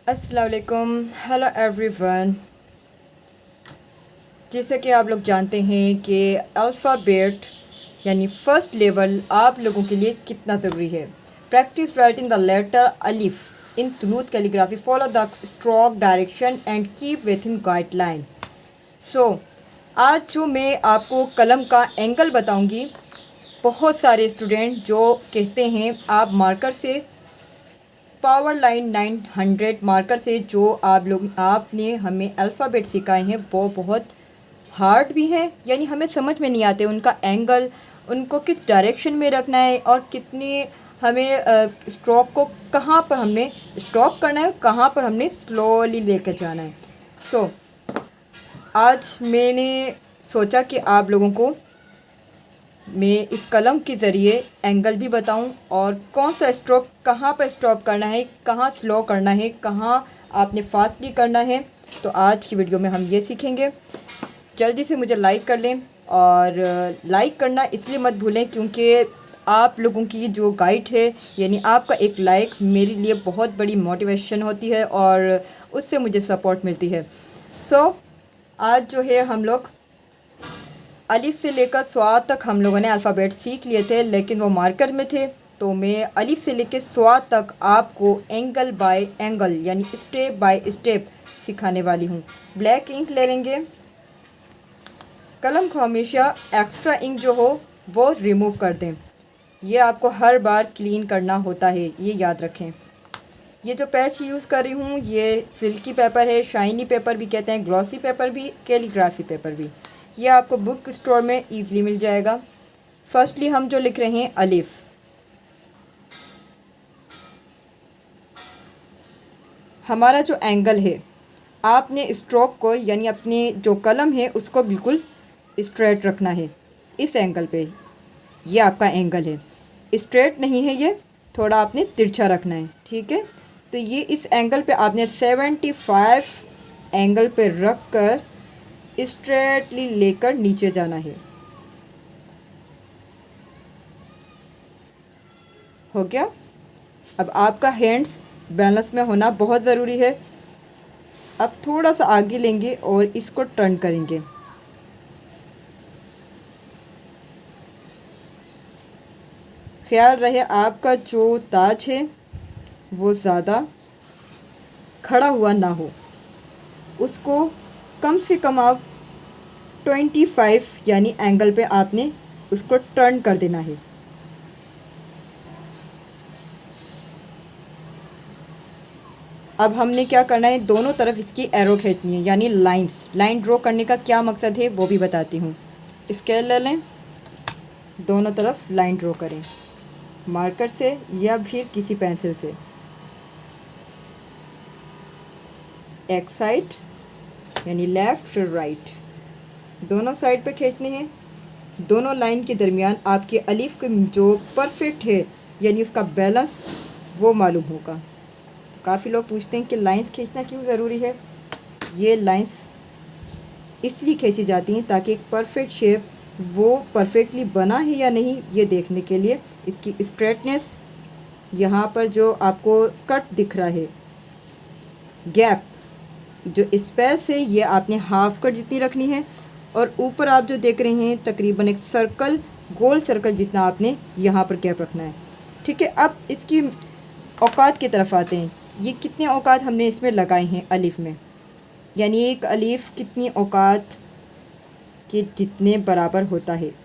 अस्सलाम वालेकुम, hello everyone. जैसे कि आप लोग जानते हैं कि अल्फ़ाबेट यानी फ़र्स्ट लेवल आप लोगों के लिए कितना ज़रूरी है। प्रैक्टिस राइटिंग द लेटर अलिफ in smooth calligraphy, follow the stroke direction and keep within guideline. So आज जो मैं आपको कलम का एंगल बताऊंगी, बहुत सारे स्टूडेंट जो कहते हैं आप मार्कर से पावर लाइन 900 मार्कर से जो आपने हमें अल्फ़ाबेट सिखाए हैं वो बहुत हार्ड भी हैं, यानी हमें समझ में नहीं आते उनका एंगल, उनको किस डायरेक्शन में रखना है और कितने हमें स्ट्रोक को कहाँ पर हमने स्टॉप करना है, कहाँ पर हमने स्लोली लेकर जाना है। सो आज मैंने सोचा कि आप लोगों को मैं इस कलम के ज़रिए एंगल भी बताऊं और कौन सा स्ट्रोक कहाँ पर स्टॉप करना है, कहाँ स्लो करना है, कहाँ आपने फास्टली करना है। तो आज की वीडियो में हम ये सीखेंगे। जल्दी से मुझे लाइक कर लें, और लाइक करना इसलिए मत भूलें क्योंकि आप लोगों की जो गाइड है, यानी आपका एक लाइक मेरे लिए बहुत बड़ी मोटिवेशन होती है और उससे मुझे सपोर्ट मिलती है। सो आज जो है हम लोग अलिफ से लेकर स्वाद तक हम लोगों ने अल्फ़ाबेट सीख लिए थे, लेकिन वो मार्कर में थे। तो मैं अलिफ से लेकर स्वाद तक आपको एंगल बाय एंगल यानी स्टेप बाय स्टेप सिखाने वाली हूँ। ब्लैक इंक ले लेंगे। कलम को हमेशा एक्स्ट्रा इंक जो हो वो रिमूव कर दें। ये आपको हर बार क्लीन करना होता है, ये याद रखें। ये जो पैच यूज़ कर रही हूँ ये सिल्की पेपर है, शाइनी पेपर भी कहते हैं, ग्लॉसी पेपर भी, कैलीग्राफी पेपर भी। ये आपको बुक स्टोर में ईज़िली मिल जाएगा। फर्स्टली हम जो लिख रहे हैं अलिफ, हमारा जो एंगल है, आपने स्ट्रोक को यानी अपने जो कलम है उसको बिल्कुल स्ट्रेट रखना है इस एंगल पे। ये आपका एंगल है, स्ट्रेट नहीं है, ये थोड़ा आपने तिरछा रखना है, ठीक है। तो ये इस एंगल पे आपने 75 एंगल पे रख कर स्ट्रेटली लेकर नीचे जाना है। हो गया। अब आपका हैंड्स बैलेंस में होना बहुत ज़रूरी है। अब थोड़ा सा आगे लेंगे और इसको टर्न करेंगे। ख्याल रहे आपका जो ताज है वो ज़्यादा खड़ा हुआ ना हो, उसको कम से कम आप 25 यानी एंगल पे आपने उसको टर्न कर देना है। अब हमने क्या करना है, दोनों तरफ इसकी एरो खींचनी है यानी लाइंस। लाइन ड्रॉ करने का क्या मकसद है वो भी बताती हूँ। स्केल ले लें, दोनों तरफ लाइन ड्रॉ करें मार्कर से या फिर किसी पेंसिल से। एक साइड यानी लेफ़्ट फिर राइट, दोनों साइड पे खींचने हैं। दोनों लाइन के दरमियान आपके अलिफ के जो परफेक्ट है यानी उसका बैलेंस वो मालूम होगा। तो काफ़ी लोग पूछते हैं कि लाइंस खींचना क्यों ज़रूरी है। ये लाइंस इसलिए खींची जाती हैं ताकि एक परफेक्ट शेप वो परफेक्टली बना है या नहीं ये देखने के लिए। इसकी स्ट्रेटनेस, यहाँ पर जो आपको कट दिख रहा है, गैप जो स्पेस है, ये आपने हाफ कट जितनी रखनी है। और ऊपर आप जो देख रहे हैं तकरीबन एक सर्कल, गोल सर्कल जितना आपने यहाँ पर गैप रखना है, ठीक है। अब इसकी औकात की तरफ आते हैं। ये कितने औकात हमने इसमें लगाए हैं अलिफ में, यानी एक अलिफ कितनी औकात के जितने बराबर होता है।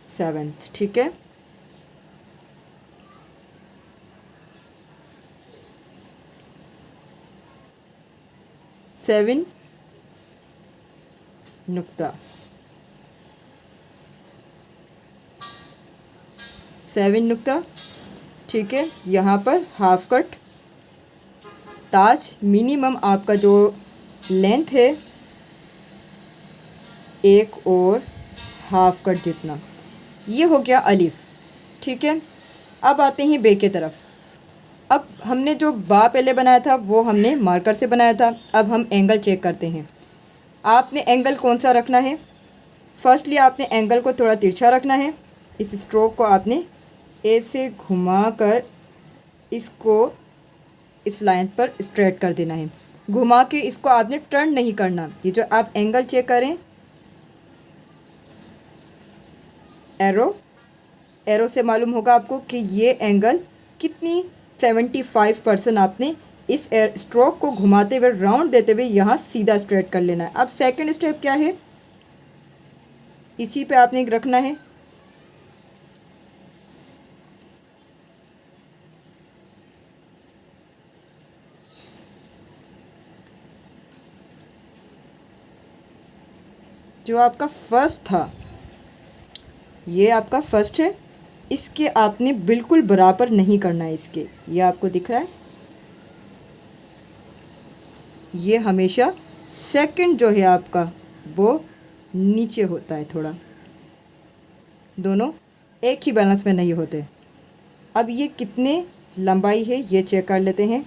सेवेंथ, ठीक है। सेवन नुक्ता, 7 नुक्ता, ठीक है। यहाँ पर हाफ कट, ताज मिनिमम आपका जो लेंथ है एक और हाफ कट जितना। ये हो गया अलिफ, ठीक है। अब आते हैं बे की तरफ। अब हमने जो बा पहले बनाया था वो हमने मार्कर से बनाया था। अब हम एंगल चेक करते हैं। आपने एंगल कौन सा रखना है? फर्स्टली आपने एंगल को थोड़ा तिरछा रखना है। इस स्ट्रोक को आपने ऐसे घुमाकर इसको इस लाइन पर स्ट्रेट कर देना है। घुमा के इसको आपने टर्न नहीं करना। ये जो आप एंगल चेक करें, एरो से मालूम होगा आपको कि ये एंगल कितनी 75% आपने इस स्ट्रोक को घुमाते हुए राउंड देते हुए यहाँ सीधा स्ट्रेट कर लेना है। अब सेकंड स्टेप क्या है, इसी पे आपने रखना है। जो आपका फर्स्ट था, ये आपका फर्स्ट है, इसके आपने बिल्कुल बराबर नहीं करना है इसके। ये आपको दिख रहा है, ये हमेशा सेकंड जो है आपका वो नीचे होता है थोड़ा, दोनों एक ही बैलेंस में नहीं होते। अब ये कितने लंबाई है ये चेक कर लेते हैं।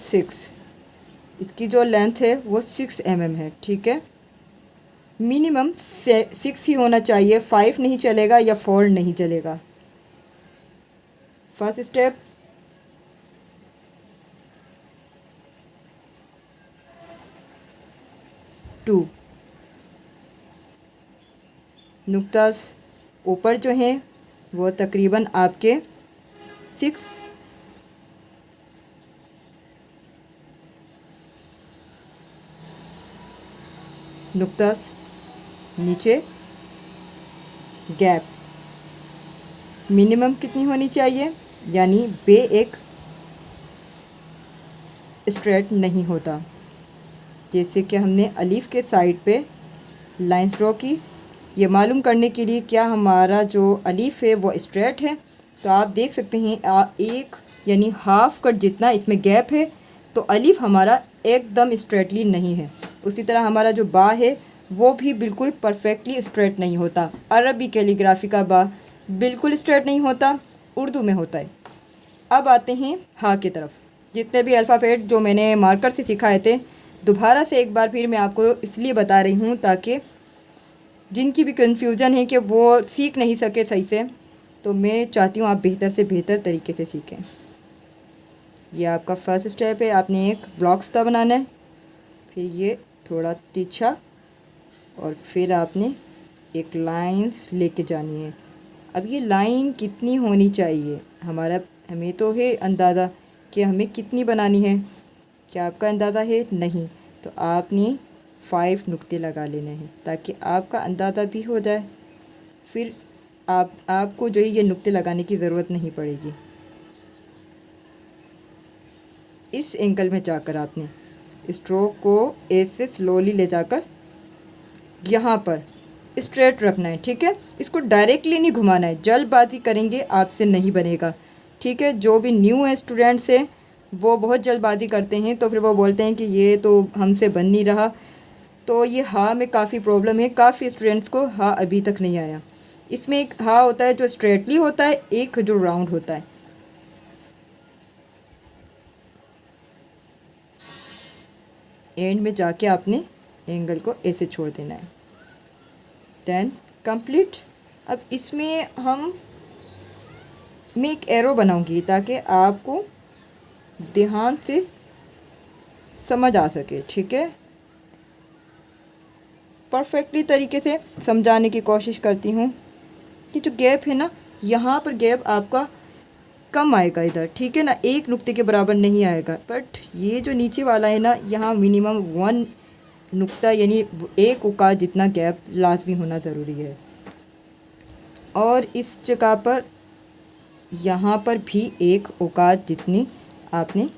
सिक्स, इसकी जो लेंथ है वो 6 mm है, ठीक है। मिनिमम 6 ही होना चाहिए, 5 नहीं चलेगा या 4 नहीं चलेगा। फर्स्ट स्टेप, टू नुक्तास ऊपर जो हैं वो तकरीबन आपके 6 नुक्तास नीचे गैप मिनिमम कितनी होनी चाहिए, यानी बे एक स्ट्रेट नहीं होता। जैसे कि हमने अलीफ के साइड पे लाइंस ड्रॉ की, ये मालूम करने के लिए क्या हमारा जो अलीफ है वो स्ट्रेट है, तो आप देख सकते हैं एक यानी हाफ कट जितना इसमें गैप है, तो अलीफ हमारा एकदम स्ट्रेटली नहीं है। उसी तरह हमारा जो बा है वो भी बिल्कुल परफेक्टली स्ट्रेट नहीं होता। अरबी कैलीग्राफी का बा बिल्कुल स्ट्रेट नहीं होता, उर्दू में होता है। अब आते हैं हा की तरफ। जितने भी अल्फ़ाबेट जो मैंने मार्कर से सिखाए थे, दोबारा से एक बार फिर मैं आपको इसलिए बता रही हूँ ताकि जिनकी भी कन्फ्यूज़न है कि वो सीख नहीं सके सही से, तो मैं चाहती हूँ आप बेहतर से बेहतर तरीके से सीखें। ये आपका फर्स्ट स्टेप है, आपने एक ब्लॉक सा बनाना है, फिर ये थोड़ा तिरछा और फिर आपने एक लाइंस लेके जानी है। अब ये लाइन कितनी होनी चाहिए, हमें तो है अंदाज़ा कि हमें कितनी बनानी है। क्या आपका अंदाज़ा है? नहीं, तो आपने 5 नुक्ते लगा लेने हैं ताकि आपका अंदाज़ा भी हो जाए। फिर आपको जो है ये नुक्ते लगाने की ज़रूरत नहीं पड़ेगी। इस एंगल में जाकर आपने स्ट्रोक को ऐसे स्लोली ले जाकर यहाँ पर स्ट्रेट रखना है, ठीक है। इसको डायरेक्टली नहीं घुमाना है, जल्दबाजी करेंगे आपसे नहीं बनेगा, ठीक है। जो भी न्यू है स्टूडेंट्स हैं वो बहुत जल्दबाजी करते हैं, तो फिर वो बोलते हैं कि ये तो हमसे बन नहीं रहा। तो ये हा में काफ़ी प्रॉब्लम है, काफ़ी स्टूडेंट्स को हा अभी तक नहीं आया। इसमें एक हा होता है जो स्ट्रेटली होता है, एक जो राउंड होता है। एंड में जाके आपने एंगल को ऐसे छोड़ देना है, देन कंप्लीट। अब इसमें मैं एक एरो बनाऊंगी ताकि आपको ध्यान से समझ आ सके, ठीक है। परफेक्टली तरीके से समझाने की कोशिश करती हूँ कि जो गैप है ना, यहाँ पर गैप आपका कम आएगा इधर, ठीक है ना, एक नुक्ते के बराबर नहीं आएगा। बट ये जो नीचे वाला है ना, यहाँ मिनिमम 1 नुक्ता यानी एक औकात जितना गैप लाजमी होना ज़रूरी है। और इस जगह पर यहाँ पर भी एक औकात जितनी आपने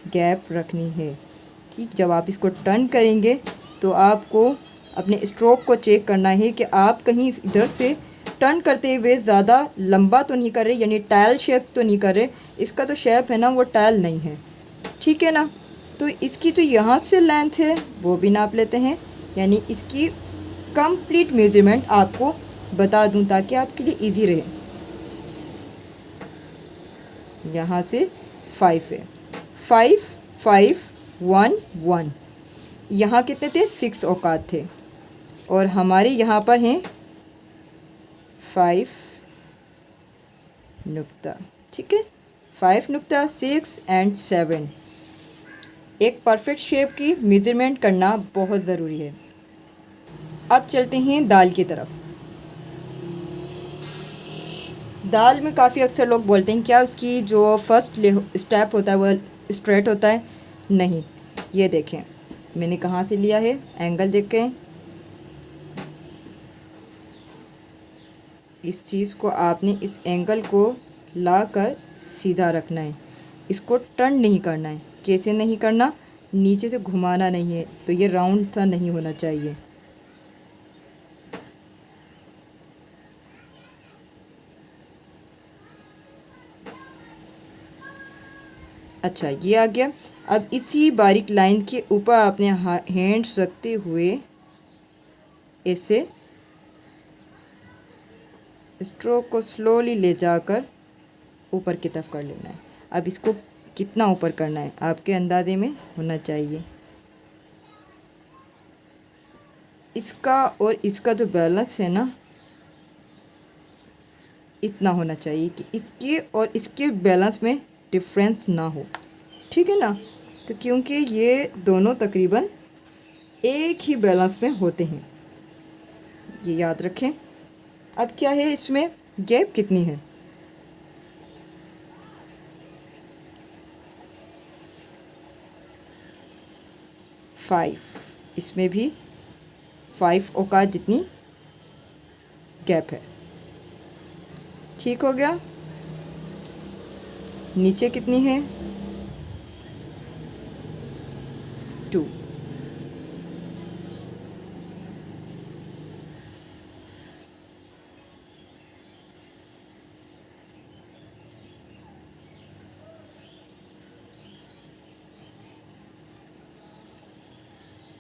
गैप रखनी है, ठीक। जब आप इसको टर्न करेंगे तो आपको अपने स्ट्रोक को चेक करना है कि आप कहीं इधर से टर्न करते हुए ज़्यादा लंबा तो नहीं कर रहे, यानी टाइल शेप तो नहीं कर रहे। इसका जो शेप है ना वो टाइल नहीं है, ठीक है ना। तो इसकी जो यहाँ से लेंथ है वो भी नाप लेते हैं, यानी इसकी कंप्लीट मेजरमेंट आपको बता दूं ताकि आपके लिए इजी रहे। यहाँ से 5 है, 5 5 1 1। यहाँ कितने थे? 6 औकात थे और हमारे यहाँ पर हैं 5 नुक्ता, ठीक है, 5 नुक्ता 6 एंड 7। एक परफेक्ट शेप की मेजरमेंट करना बहुत ज़रूरी है। अब चलते हैं दाल की तरफ। दाल में काफ़ी अक्सर लोग बोलते हैं क्या उसकी जो फर्स्ट स्टेप होता है वो स्ट्रेट होता है? नहीं, ये देखें मैंने कहाँ से लिया है, एंगल देखें। इस चीज़ को आपने इस एंगल को लाकर सीधा रखना है, इसको टर्न नहीं करना है। कैसे नहीं करना? नीचे से घुमाना नहीं है, तो ये राउंड सा नहीं होना चाहिए। अच्छा, ये आ गया। अब इसी बारीक लाइन के ऊपर आपने हैंड्स रखते हुए ऐसे स्ट्रोक को स्लोली ले जाकर ऊपर की तरफ कर लेना है। अब इसको कितना ऊपर करना है आपके अंदाजे में होना चाहिए। इसका और इसका जो बैलेंस है ना, इतना होना चाहिए कि इसके और इसके बैलेंस में डिफरेंस ना हो, ठीक है ना। तो क्योंकि ये दोनों तकरीबन एक ही बैलेंस में होते हैं, ये याद रखें। अब क्या है, इसमें गैप कितनी है? 5, इसमें भी 5 औकात जितनी गैप है, ठीक हो गया। नीचे कितनी है? 2।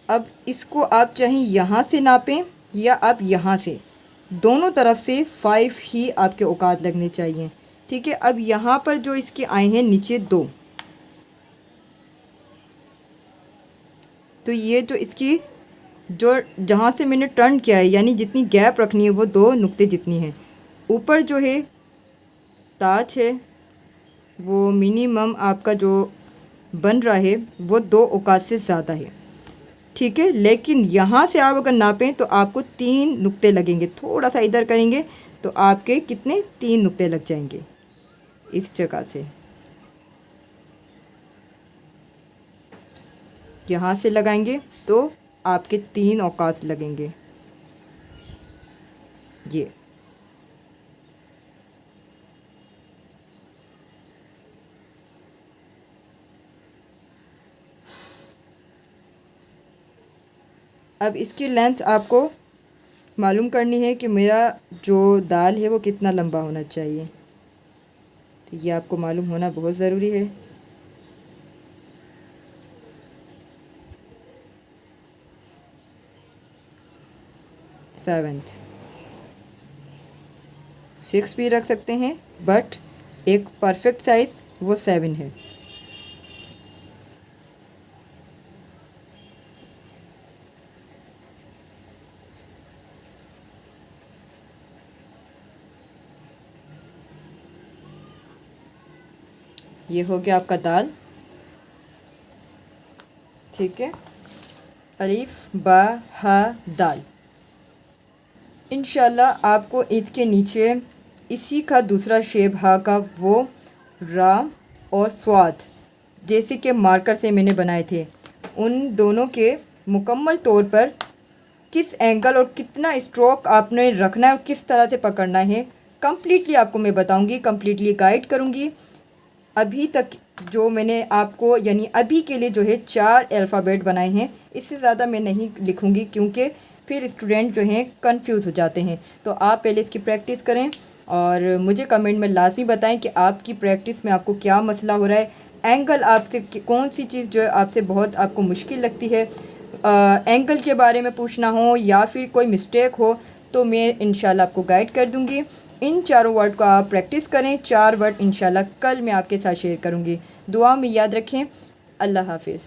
अब इसको आप चाहें यहाँ से नापें या आप यहाँ से, दोनों तरफ से 5 ही आपके औकात लगने चाहिए, ठीक है। अब यहाँ पर जो इसके आए हैं नीचे 2, तो ये जो इसकी जो जहाँ से मैंने टर्न किया है, यानी जितनी गैप रखनी है वो 2 नुक्ते जितनी है। ऊपर जो है ताज है वो मिनिमम आपका जो बन रहा है वो 2 औकात से ज़्यादा है, ठीक है। लेकिन यहाँ से आप अगर नापें तो आपको 3 नुक्ते लगेंगे। थोड़ा सा इधर करेंगे तो आपके कितने? 3 नुक्ते लग जाएंगे इस जगह से। यहाँ से लगाएंगे तो आपके 3 औकात लगेंगे। ये अब इसकी लेंथ आपको मालूम करनी है कि मेरा जो दाल है वो कितना लंबा होना चाहिए, तो ये आपको मालूम होना बहुत ज़रूरी है। सेवन्थ 6 भी रख सकते हैं, बट एक परफेक्ट साइज़ वो 7 है। ये हो गया आपका दाल, ठीक है। अलिफ बा हा दाल। इंशाल्लाह आपको इसके नीचे इसी का दूसरा शेप हा का वो रा और स्वाद जैसे कि मार्कर से मैंने बनाए थे, उन दोनों के मुकम्मल तौर पर किस एंगल और कितना स्ट्रोक आपने रखना है और किस तरह से पकड़ना है कम्प्लीटली आपको मैं बताऊंगी, कम्प्लीटली गाइड करूंगी। अभी तक जो मैंने आपको यानी अभी के लिए जो है 4 अल्फ़ाबेट बनाए हैं, इससे ज़्यादा मैं नहीं लिखूंगी क्योंकि फिर स्टूडेंट जो हैं कंफ्यूज हो जाते हैं। तो आप पहले इसकी प्रैक्टिस करें और मुझे कमेंट में लाजमी बताएं कि आपकी प्रैक्टिस में आपको क्या मसला हो रहा है, एंगल आपसे कौन सी चीज़ जो है आपसे बहुत आपको मुश्किल लगती है। एंगल के बारे में पूछना हो या फिर कोई मिस्टेक हो तो मैं इंशाल्लाह आपको गाइड कर दूंगी। इन चारों वर्ड को आप प्रैक्टिस करें। 4 वर्ड इंशाल्लाह कल मैं आपके साथ शेयर करूँगी। दुआ में याद रखें। अल्लाह हाफिज़।